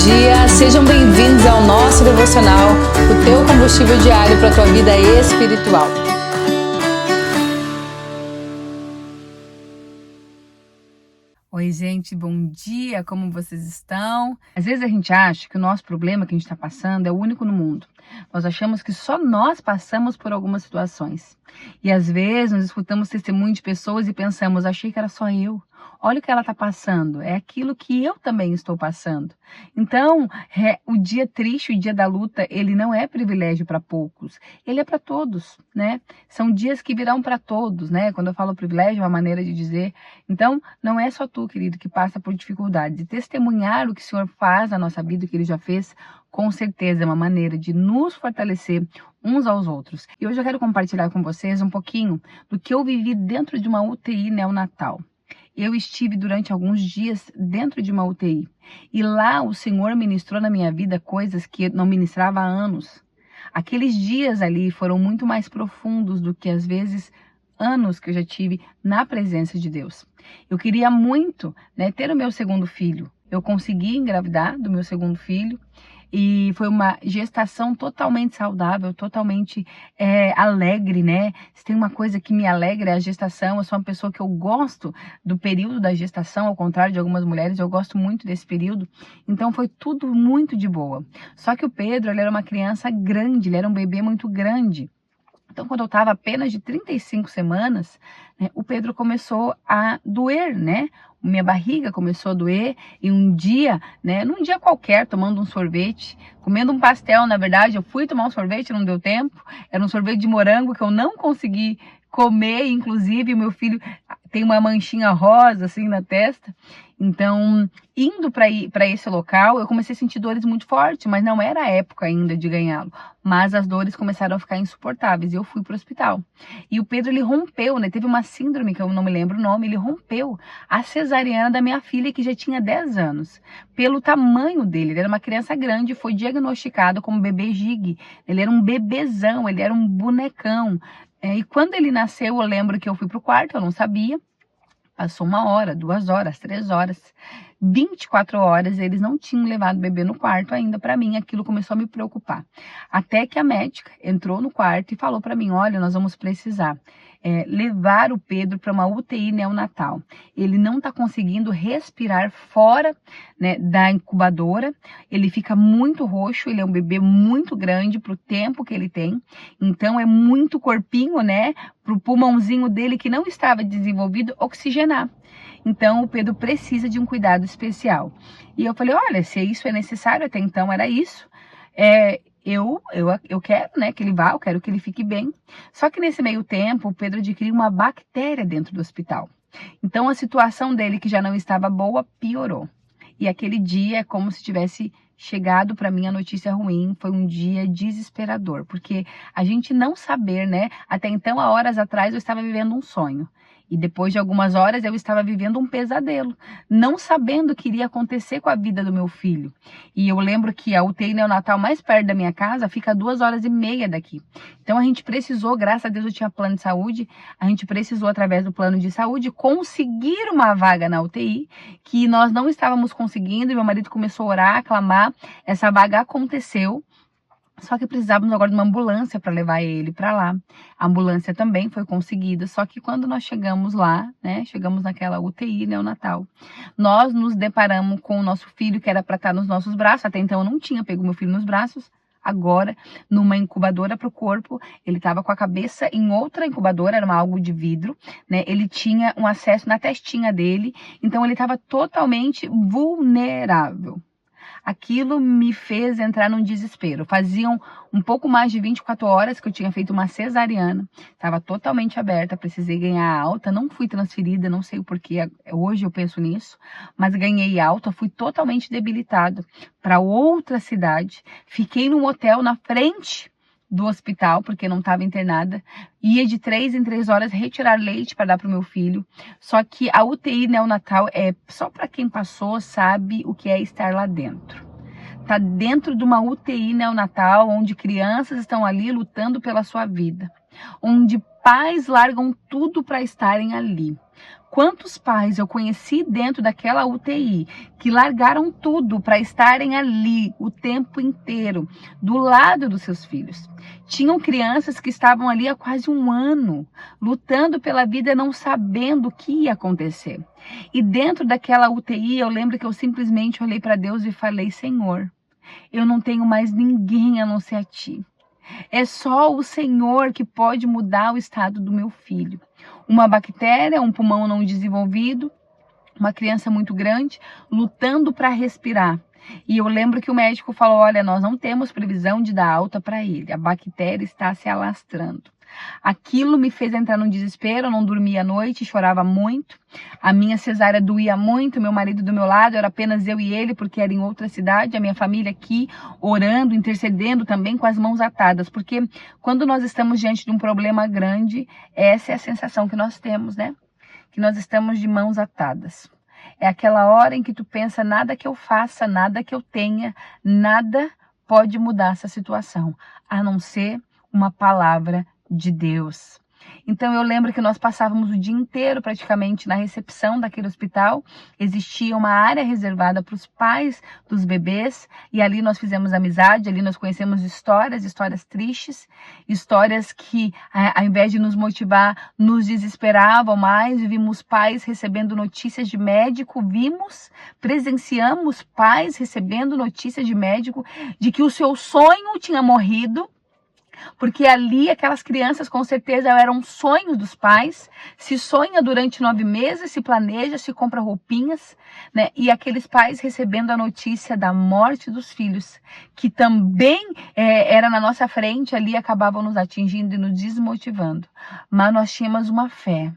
dia, sejam bem-vindos ao nosso devocional, o teu combustível diário para a tua vida espiritual. Oi, gente, bom dia, como vocês estão? Às vezes a gente acha que o nosso problema que a gente está passando é o único no mundo. Nós achamos que só nós passamos por algumas situações. E às vezes nós escutamos testemunho de pessoas e pensamos, achei que era só eu. Olha o que ela está passando, é aquilo que eu também estou passando. Então, o dia triste, o dia da luta, ele não é privilégio para poucos, ele é para todos, né? São dias que virão para todos, né? Quando eu falo privilégio, é uma maneira de dizer. Então, não é só tu, querido, que passa por dificuldades. E testemunhar o que o Senhor faz na nossa vida, o que Ele já fez, com certeza é uma maneira de nos fortalecer uns aos outros. E hoje eu quero compartilhar com vocês um pouquinho do que eu vivi dentro de uma UTI neonatal. Eu estive durante alguns dias dentro de uma UTI e lá o Senhor ministrou na minha vida coisas que eu não ministrava há anos. Aqueles dias ali foram muito mais profundos do que às vezes anos que eu já tive na presença de Deus. Eu queria muito, ter o meu segundo filho. Eu consegui engravidar do meu segundo filho. E foi uma gestação totalmente saudável, totalmente alegre, né? Se tem uma coisa que me alegra é a gestação. Eu sou uma pessoa que eu gosto do período da gestação, ao contrário de algumas mulheres, eu gosto muito desse período. Então foi tudo muito de boa. Só que o Pedro, ele era uma criança grande, ele era um bebê muito grande. Então, quando eu estava apenas de 35 semanas, o Pedro começou a doer, né? Minha barriga começou a doer e um dia, num dia qualquer, tomando um sorvete, comendo um pastel, na verdade, eu fui tomar um sorvete, não deu tempo, era um sorvete de morango que eu não consegui comer, inclusive o meu filho tem uma manchinha rosa assim na testa. Então, indo para esse local, eu comecei a sentir dores muito fortes, mas não era a época ainda de ganhá-lo. Mas as dores começaram a ficar insuportáveis e eu fui para o hospital. E o Pedro, ele rompeu, teve uma síndrome, que eu não me lembro o nome, ele rompeu a cesariana da minha filha, que já tinha 10 anos. Pelo tamanho dele, ele era uma criança grande, foi diagnosticado como bebê gig. Ele era um bebezão, ele era um bonecão. E quando ele nasceu, eu lembro que eu fui pro quarto, eu não sabia. Passou 1 hora, 2 horas, 3 horas, 24 horas, eles não tinham levado o bebê no quarto ainda para mim, aquilo começou a me preocupar. Até que a médica entrou no quarto e falou para mim, olha, nós vamos precisar levar o Pedro para uma UTI neonatal. Ele não está conseguindo respirar fora, da incubadora, ele fica muito roxo, ele é um bebê muito grande para o tempo que ele tem, então é muito corpinho, para o pulmãozinho dele que não estava desenvolvido oxigenar. Então o Pedro precisa de um cuidado especial. E eu falei, olha, se isso é necessário, até então era isso, eu quero, que ele vá, eu quero que ele fique bem. Só que nesse meio tempo, o Pedro adquiriu uma bactéria dentro do hospital. Então a situação dele, que já não estava boa, piorou. E aquele dia é como se tivesse chegado para mim a notícia ruim, foi um dia desesperador, porque a gente não saber, até então, há horas atrás, eu estava vivendo um sonho. E depois de algumas horas eu estava vivendo um pesadelo, não sabendo o que iria acontecer com a vida do meu filho. E eu lembro que a UTI neonatal mais perto da minha casa fica a 2h30 daqui. Então a gente precisou, graças a Deus eu tinha plano de saúde, a gente precisou através do plano de saúde conseguir uma vaga na UTI, que nós não estávamos conseguindo, e meu marido começou a orar, a clamar, essa vaga aconteceu. Só que precisávamos agora de uma ambulância para levar ele para lá. A ambulância também foi conseguida, só que quando nós chegamos lá, chegamos naquela UTI neonatal, nós nos deparamos com o nosso filho, que era para estar nos nossos braços. Até então eu não tinha pego meu filho nos braços. Agora, numa incubadora para o corpo, ele estava com a cabeça em outra incubadora, era algo de vidro, Ele tinha um acesso na testinha dele, então ele estava totalmente vulnerável. Aquilo me fez entrar num desespero. Faziam um pouco mais de 24 horas que eu tinha feito uma cesariana. Estava totalmente aberta, precisei ganhar alta. Não fui transferida, não sei o porquê. Hoje eu penso nisso. Mas ganhei alta, fui totalmente debilitada para outra cidade. Fiquei num hotel na frente do hospital, porque não estava internada, ia de 3 em 3 horas retirar leite para dar para o meu filho. Só que a UTI neonatal é só para quem passou, sabe o que é estar lá dentro. Tá dentro de uma UTI neonatal, onde crianças estão ali lutando pela sua vida, onde pais largam tudo para estarem ali. Quantos pais eu conheci dentro daquela UTI que largaram tudo para estarem ali o tempo inteiro, do lado dos seus filhos. Tinham crianças que estavam ali há quase um ano, lutando pela vida, não sabendo o que ia acontecer. E dentro daquela UTI, eu lembro que eu simplesmente olhei para Deus e falei: Senhor, eu não tenho mais ninguém a não ser a Ti. É só o Senhor que pode mudar o estado do meu filho. Uma bactéria, um pulmão não desenvolvido, uma criança muito grande, lutando para respirar. E eu lembro que o médico falou: olha, nós não temos previsão de dar alta para ele. A bactéria está se alastrando. Aquilo me fez entrar num desespero, eu não dormia à noite, chorava muito. A minha cesárea doía muito, meu marido do meu lado, era apenas eu e ele, porque era em outra cidade, a minha família aqui, orando, intercedendo também com as mãos atadas. Porque quando nós estamos diante de um problema grande, essa é a sensação que nós temos, né? Que nós estamos de mãos atadas. É aquela hora em que tu pensa: nada que eu faça, nada que eu tenha, nada pode mudar essa situação, a não ser uma palavra de Deus. Então eu lembro que nós passávamos o dia inteiro praticamente na recepção daquele hospital. Existia uma área reservada para os pais dos bebês e ali nós fizemos amizade, ali nós conhecemos histórias tristes, histórias que ao invés de nos motivar, nos desesperavam mais. Vimos pais recebendo notícias de médico, presenciamos pais recebendo notícias de médico de que o seu sonho tinha morrido. Porque ali aquelas crianças com certeza eram sonhos dos pais. Se sonha durante 9 meses, se planeja, se compra roupinhas, né? E aqueles pais recebendo a notícia da morte dos filhos, que também era na nossa frente, ali acabavam nos atingindo e nos desmotivando. Mas nós tínhamos uma fé,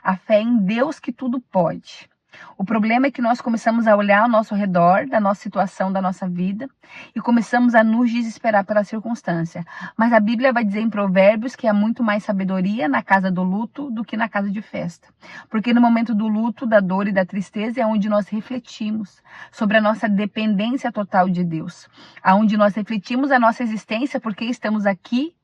a fé em Deus que tudo pode. O problema é que nós começamos a olhar ao nosso redor, da nossa situação, da nossa vida, e começamos a nos desesperar pela circunstância. Mas a Bíblia vai dizer em Provérbios que há muito mais sabedoria na casa do luto do que na casa de festa. Porque no momento do luto, da dor e da tristeza é onde nós refletimos sobre a nossa dependência total de Deus. Aonde nós refletimos a nossa existência, porque estamos aqui,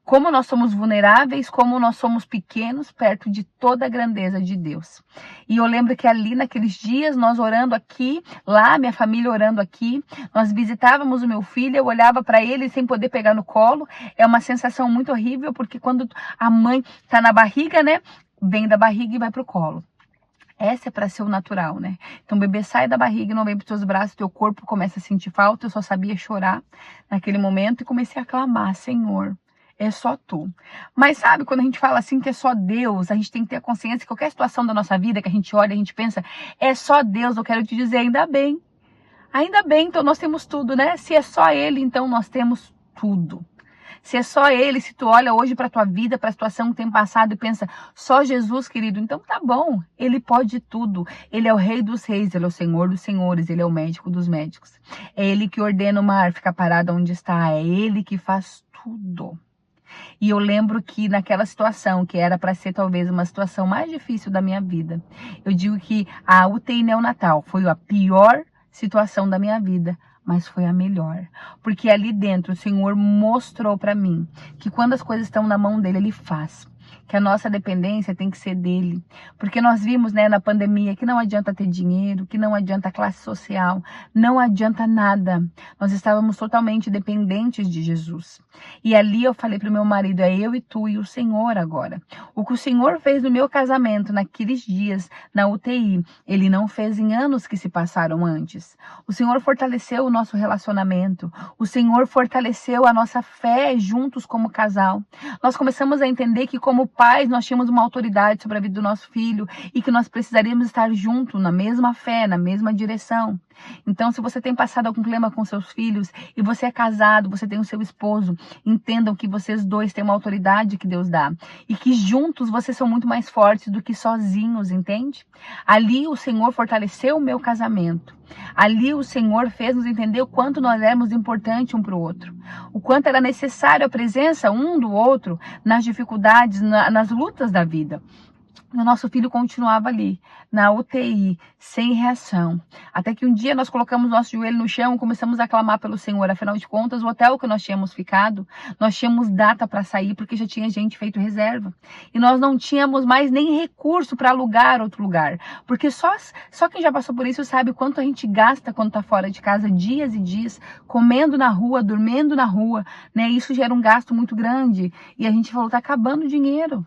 como nós somos vulneráveis, como nós somos pequenos perto de toda a grandeza de Deus. E eu lembro que ali naqueles dias, nós orando aqui, lá minha família orando aqui, nós visitávamos o meu filho, eu olhava para ele sem poder pegar no colo. É uma sensação muito horrível, porque quando a mãe está na barriga, né, vem da barriga e vai pro colo. Essa é para ser o natural, né? Então o bebê sai da barriga e não vem para os teus braços, teu corpo começa a sentir falta. Eu só sabia chorar naquele momento e comecei a clamar: Senhor, é só tu. Mas sabe, quando a gente fala assim que é só Deus, a gente tem que ter a consciência que qualquer situação da nossa vida que a gente olha, a gente pensa: é só Deus. Eu quero te dizer, ainda bem. Ainda bem, então nós temos tudo, né? Se é só Ele, então nós temos tudo. Se é só Ele, se tu olha hoje para a tua vida, para a situação que tem passado e pensa: só Jesus, querido, então tá bom. Ele pode tudo. Ele é o Rei dos Reis, Ele é o Senhor dos Senhores, Ele é o médico dos médicos. É Ele que ordena o mar ficar parado onde está. É Ele que faz tudo. E eu lembro que naquela situação, que era para ser talvez uma situação mais difícil da minha vida, eu digo que a UTI neonatal foi a pior situação da minha vida, mas foi a melhor. Porque ali dentro o Senhor mostrou para mim que quando as coisas estão na mão dele, Ele faz. Que a nossa dependência tem que ser dele. Porque nós vimos, né, na pandemia, que não adianta ter dinheiro, que não adianta classe social, não adianta nada. Nós estávamos totalmente dependentes de Jesus. E ali eu falei para o meu marido: é eu e tu e o Senhor agora. O que o Senhor fez no meu casamento naqueles dias na UTI, Ele não fez em anos que se passaram antes. O Senhor fortaleceu o nosso relacionamento. O Senhor fortaleceu a nossa fé juntos como casal. Nós começamos a entender que como pais nós tínhamos uma autoridade sobre a vida do nosso filho e que nós precisaríamos estar juntos na mesma fé, na mesma direção. Então, se você tem passado algum problema com seus filhos e você é casado, você tem o seu esposo, entendam que vocês dois têm uma autoridade que Deus dá e que juntos vocês são muito mais fortes do que sozinhos, entende? Ali o Senhor fortaleceu o meu casamento. Ali o Senhor fez nos entender o quanto nós éramos importantes um para o outro, o quanto era necessário a presença um do outro nas dificuldades, nas lutas da vida. o nosso filho continuava ali, na UTI, sem reação. Até que um dia nós colocamos nosso joelho no chão e começamos a clamar pelo Senhor. Afinal de contas, o hotel que nós tínhamos ficado, nós tínhamos data para sair, porque já tinha gente feito reserva. E nós não tínhamos mais nem recurso para alugar outro lugar. Porque só quem já passou por isso sabe quanto a gente gasta quando está fora de casa, dias e dias, comendo na rua, dormindo na rua, né? Isso gera um gasto muito grande. E a gente falou, tá acabando o dinheiro.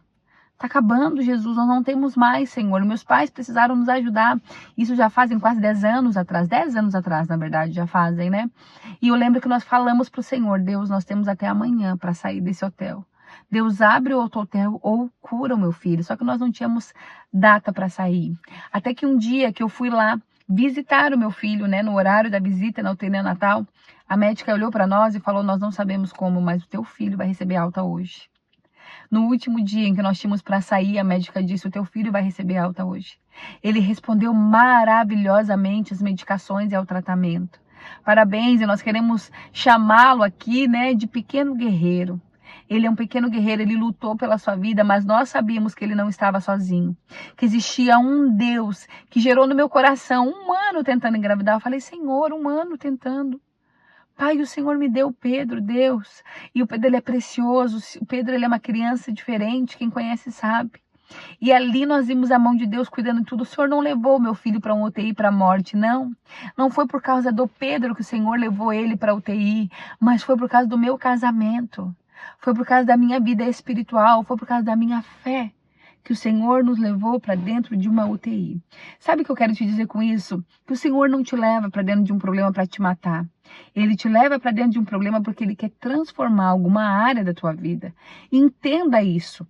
Tá acabando, Jesus, nós não temos mais, Senhor. Meus pais precisaram nos ajudar. Isso já fazem quase 10 anos atrás. 10 anos atrás, na verdade, já fazem, né? E eu lembro que nós falamos pro Senhor, Deus, nós temos até amanhã para sair desse hotel. Deus abre outro hotel ou cura o meu filho. Só que nós não tínhamos data para sair. Até que um dia que eu fui lá visitar o meu filho, né? No horário da visita, na UTI neonatal, a médica olhou para nós e falou, nós não sabemos como, mas o teu filho vai receber alta hoje. No último dia em que nós tínhamos para sair, a médica disse, o teu filho vai receber alta hoje. Ele respondeu maravilhosamente às medicações e ao tratamento. Parabéns, e nós queremos chamá-lo aqui, né, de pequeno guerreiro. Ele é um pequeno guerreiro, ele lutou pela sua vida, mas nós sabíamos que ele não estava sozinho. Que existia um Deus que gerou no meu coração 1 ano tentando engravidar. Eu falei, Senhor, 1 ano tentando. Pai, o Senhor me deu o Pedro, Deus. E o Pedro, ele é precioso. O Pedro, ele é uma criança diferente. Quem conhece sabe. E ali nós vimos a mão de Deus cuidando de tudo. O Senhor não levou meu filho para um UTI, para a morte, não. Não foi por causa do Pedro que o Senhor levou ele para a UTI. Mas foi por causa do meu casamento. Foi por causa da minha vida espiritual. Foi por causa da minha fé que o Senhor nos levou para dentro de uma UTI. Sabe o que eu quero te dizer com isso? Que o Senhor não te leva para dentro de um problema para te matar. Ele te leva para dentro de um problema porque Ele quer transformar alguma área da tua vida. Entenda isso.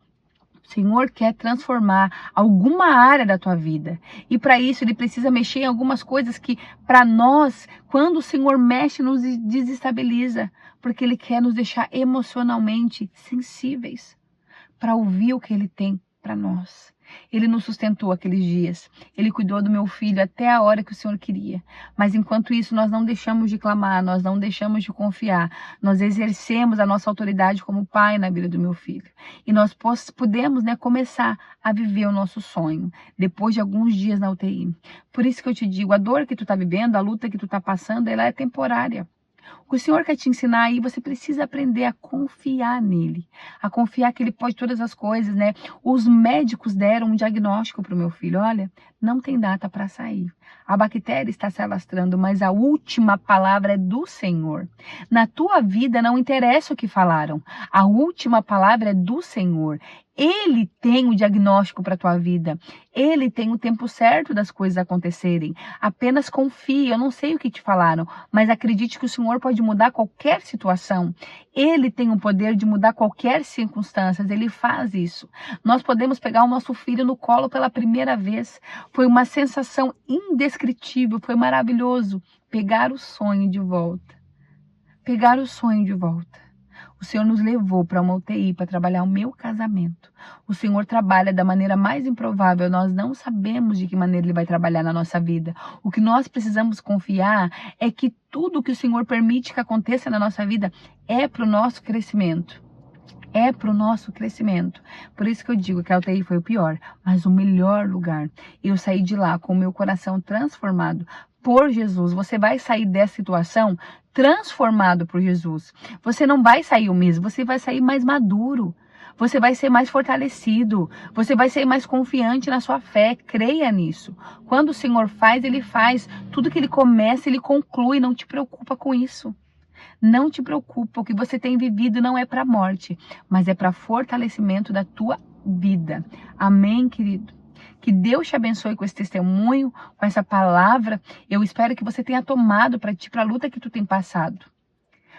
O Senhor quer transformar alguma área da tua vida. E para isso Ele precisa mexer em algumas coisas que, para nós, quando o Senhor mexe, nos desestabiliza. Porque Ele quer nos deixar emocionalmente sensíveis para ouvir o que Ele tem para nós. Ele nos sustentou aqueles dias. Ele cuidou do meu filho até a hora que o Senhor queria. Mas enquanto isso, nós não deixamos de clamar, nós não deixamos de confiar. Nós exercemos a nossa autoridade como pai na vida do meu filho. E nós pudemos, né, começar a viver o nosso sonho, depois de alguns dias na UTI. Por isso que eu te digo, a dor que tu está vivendo, a luta que tu está passando, ela é temporária. O que o Senhor quer te ensinar aí, você precisa aprender a confiar nele. A confiar que ele pode todas as coisas, né? Os médicos deram um diagnóstico para o meu filho. Olha, não tem data para sair. A bactéria está se alastrando, mas a última palavra é do Senhor. Na tua vida não interessa o que falaram. A última palavra é do Senhor. Ele tem o diagnóstico para a tua vida. Ele tem o tempo certo das coisas acontecerem. Apenas confie. Eu não sei o que te falaram, mas acredite que o Senhor pode mudar qualquer situação. Ele tem o poder de mudar qualquer circunstância. Ele faz isso. Nós podemos pegar o nosso filho no colo pela primeira vez. Foi uma sensação indescritível. Foi maravilhoso pegar o sonho de volta. Pegar o sonho de volta. O Senhor nos levou para uma UTI para trabalhar o meu casamento. O Senhor trabalha da maneira mais improvável. Nós não sabemos de que maneira Ele vai trabalhar na nossa vida. O que nós precisamos confiar é que tudo que o Senhor permite que aconteça na nossa vida é para o nosso crescimento. É para o nosso crescimento. Por isso que eu digo que a UTI foi o pior, mas o melhor lugar. Eu saí de lá com o meu coração transformado por Jesus. Você vai sair dessa situação transformado por Jesus. Você não vai sair o mesmo, você vai sair mais maduro. Você vai ser mais fortalecido. Você vai ser mais confiante na sua fé. Creia nisso. Quando o Senhor faz, Ele faz. Tudo que Ele começa, Ele conclui. Não te preocupa com isso. Não te preocupa. O que você tem vivido não é para a morte, mas é para fortalecimento da tua vida. Amém, querido? Que Deus te abençoe com esse testemunho, com essa palavra. Eu espero que você tenha tomado para ti, para a luta que tu tem passado.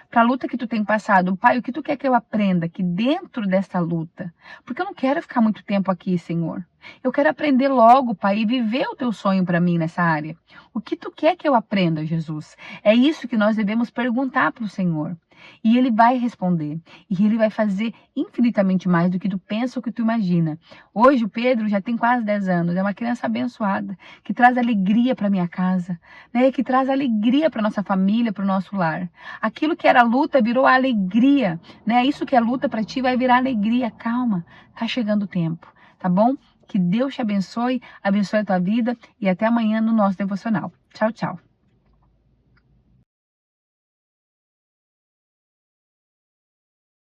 Para a luta que tu tem passado. Pai, o que tu quer que eu aprenda aqui dentro dessa luta? Porque eu não quero ficar muito tempo aqui, Senhor. Eu quero aprender logo, Pai, e viver o teu sonho para mim nessa área. O que tu quer que eu aprenda, Jesus? É isso que nós devemos perguntar para o Senhor. E Ele vai responder. E Ele vai fazer infinitamente mais do que tu pensa ou que tu imagina. Hoje o Pedro já tem quase 10 anos. É uma criança abençoada. Que traz alegria para minha casa. Né? Que traz alegria para nossa família, para o nosso lar. Aquilo que era luta virou alegria. Né? Isso que é luta para ti vai virar alegria. Calma. Tá chegando o tempo. Tá bom? Que Deus te abençoe, abençoe a tua vida e até amanhã no nosso devocional. Tchau, tchau.